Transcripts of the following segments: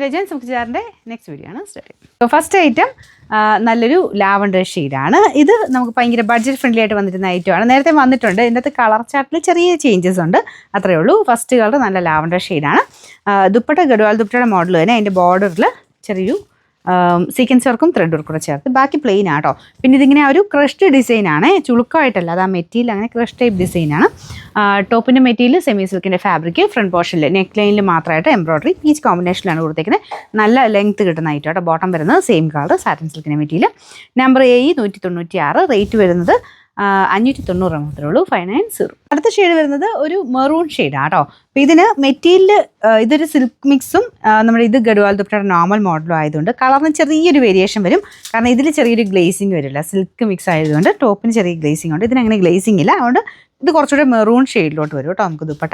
Legends നമുക്ക് ചാറിൻ്റെ next video ആണ് start ചെയ്യുന്നത്. ഫസ്റ്റ് ഐറ്റം നല്ലൊരു ലാവണ്ടർ ഷെയ്ഡാണ്. ഇത് നമുക്ക് ഭയങ്കര ബഡ്ജറ്റ് ഫ്രണ്ട്ലി ആയിട്ട് വന്നിരുന്ന ഐറ്റമാണ്. നേരത്തെ വന്നിട്ടുണ്ട്. ഇതിനകത്ത് കളർ ചാർട്ടിൽ ചെറിയ ചേഞ്ചസ് ഉണ്ട്, അത്രയേ ഉള്ളൂ. ഫസ്റ്റ് കളർ നല്ല ലാവണ്ടർ ഷെയ്ഡാണ്. ദുപ്പട്ട ഗഡ്വാൾ ദുപ്പട്ടയുടെ മോഡൽ തന്നെ. അതിൻ്റെ ബോർഡറിൽ ചെറിയൊരു സീക്വൻസ് വർക്കും ത്രെഡ് വർക്കും കൂടെ ചേർത്ത്, ബാക്കി പ്ലെയിൻ ആട്ടോ. പിന്നെ ഇതിങ്ങനെ ഒരു ക്രഷ്ഡ് ഡിസൈനാണ്, ചുളുക്കമായിട്ടല്ല. അത് ആ മെറ്റീരിയൽ അങ്ങനെ ക്രഷ് ടൈപ്പ് ഡിസൈനാണ്. ടോപ്പിൻ്റെ മെറ്റീരിയൽ സെമി സിൽക്കിൻ്റെ ഫാബ്രിക്, ഫ്രണ്ട് പോർഷനിൽ നെക്ക് ലൈനിൽ മാത്രമായിട്ട് എംബ്രോയ്ഡറി പീച്ച് കോമ്പിനേഷനിലാണ് കൊടുത്തേക്കുന്നത്. നല്ല ലെങ്ത്ത് കിട്ടുന്ന ഐറ്റം കേട്ടോ. ബോട്ടം വരുന്നത് സെയിം കളർ സാറ്റിൻ സിൽക്കിൻ്റെ മെറ്റീരിയൽ. നമ്പർ AE 196, റേറ്റ് വരുന്നത് 590 മാത്രമേ ഉള്ളൂ, 590. അടുത്ത ഷെയ്ഡ് വരുന്നത് ഒരു മെറൂൺ ഷെയ്ഡാണ് കേട്ടോ. അപ്പോൾ ഇതിന് മെറ്റീരിയൽ ഇതൊരു സിൽക്ക് മിക്സും നമ്മുടെ ഇത് ഗഡ്വാൾ ദുപ്പട്ടയുടെ നോർമൽ മോഡലും ആയതുകൊണ്ട് കളറിന് ചെറിയൊരു വേരിയേഷൻ വരും. കാരണം ഇതിൽ ചെറിയൊരു ഗ്ലേസിങ് വരില്ല, സിൽക്ക് മിക്സ് ആയതുകൊണ്ട് ടോപ്പിന് ചെറിയ ഗ്ലേസിങ് ഉണ്ട്. ഇതിനങ്ങനെ ഗ്ലേസിങ് ഇല്ല, അതുകൊണ്ട് ഇത് കുറച്ചുകൂടെ മെറൂൺ ഷെയ്ഡിലോട്ട് വരും കേട്ടോ. നമുക്ക് ദുപ്പട്ട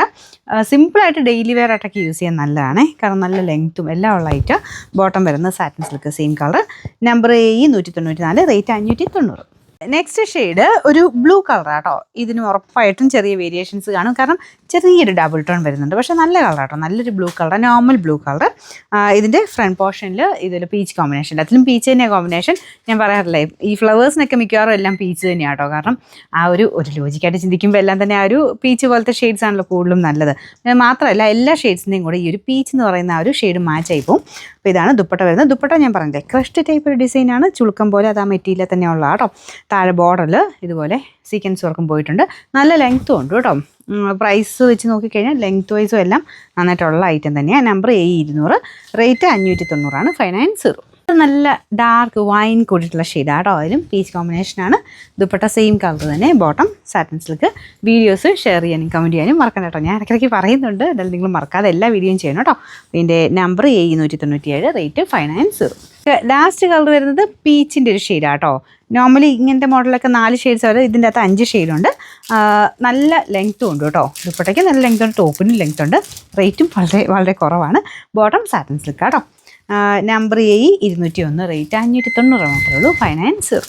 സിമ്പിളായിട്ട് ഡെയിലി വെയർ ആയിട്ടൊക്കെ യൂസ് ചെയ്യാൻ നല്ലതാണ്, കാരണം നല്ല ലെങ്ത്തും എല്ലാം ഉള്ള ഐറ്റം. ബോട്ടം വരുന്നത് satin silk same colour. Number AE 194, rate 590. Next shade ഒരു ബ്ലൂ കളറാട്ടോ. ഇതിന് ഉറപ്പായിട്ടും ചെറിയ വേരിയേഷൻസ് കാണും, കാരണം ചെറിയൊരു ഡബിൾ ടോൺ വരുന്നുണ്ട്. പക്ഷേ നല്ല കളറാട്ടോ, നല്ലൊരു blue colour, normal blue colour. ഇതിൻ്റെ ഫ്രണ്ട് പോർഷനിൽ ഇതിൽ പീച്ച് കോമ്പിനേഷൻ, അതിലും പീച്ച് തന്നെയാണ് കോമ്പിനേഷൻ. ഞാൻ പറയാറില്ലേ, ഈ ഫ്ലവേഴ്സിനൊക്കെ മിക്കവാറും എല്ലാം പീച്ച് തന്നെയാണ് കേട്ടോ. കാരണം ആ ഒരു ലോജിക്കായിട്ട് ചിന്തിക്കുമ്പോൾ എല്ലാം തന്നെ ആ ഒരു പീച്ച് പോലത്തെ ഷെയ്ഡ്സ് ആണല്ലോ കൂടുതലും നല്ലത്. മാത്രമല്ല എല്ലാ ഷെയ്ഡ്സിൻ്റെയും കൂടെ ഈ ഒരു പീച്ച് എന്ന് പറയുന്ന ആ ഒരു ഷെയ്ഡ് മാച്ച് ആയി പോകും. അപ്പോൾ ഇതാണ് ദുപ്പട്ട വരുന്നത്. ദുപ്പട്ട ഞാൻ പറഞ്ഞില്ലേ, ക്രഷ്ഡ് ടൈപ്പ് ഒരു ഡിസൈനാണ്, ചുളുക്കം പോലെ. അത് ആ മെറ്റീരിയൽ തന്നെയുള്ള കേട്ടോ. താഴെ ബോർഡറിൽ ഇതുപോലെ സീക്വൻസ് വർക്കും പോയിട്ടുണ്ട്. നല്ല ലെങ്ത്തും ഉണ്ട് കേട്ടോ. പ്രൈസ് വെച്ച് നോക്കിക്കഴിഞ്ഞാൽ ലെങ്ത് വൈസും എല്ലാം നന്നായിട്ടുള്ള ഐറ്റം തന്നെയാണ്. Number AE 200, rate 590, 590. നല്ല ഡാർക്ക് വൈൻ കൂടിയിട്ടുള്ള ഷെയ്ഡാണ് കേട്ടോ. അതിലും പീച്ച് കോമ്പിനേഷനാണ്. ദുപ്പട്ട സെയിം കളർ തന്നെ. Bottom satin silk. Videos share ചെയ്യാനും കമൻറ്റ് ചെയ്യാനും മറക്കണ്ട കേട്ടോ. ഞാൻ ഇടയ്ക്കിടയ്ക്ക് പറയുന്നുണ്ട്, എന്തായാലും നിങ്ങൾ മറക്കാതെ എല്ലാ വീഡിയോയും ചെയ്യണം കേട്ടോ. ഇതിൻ്റെ number AE 197, rate 590. Last colour വരുന്നത് പീച്ചിൻ്റെ ഒരു ഷെയ്ഡാണ് കേട്ടോ. നോർമലി ഇങ്ങനത്തെ മോഡലൊക്കെ 4 ഷെയ്ഡ്സ് വരെ, ഇതിൻ്റെ അകത്ത് 5 ഷെയ്ഡുണ്ട്. നല്ല ലെങ്ത്തും ഉണ്ട് കേട്ടോ. ദുപ്പട്ടയ്ക്ക് നല്ല ലെങ്ത് ഉണ്ട്, ടോപ്പിനും ലെങ്ത് ഉണ്ട്. റേറ്റും വളരെ വളരെ കുറവാണ്. ബോട്ടം സാറ്റിൻ സിൽക്ക് കേട്ടോ. നമ്പർ AE 201, റേറ്റ് 590 മാത്രമേ ഉള്ളൂ, 590.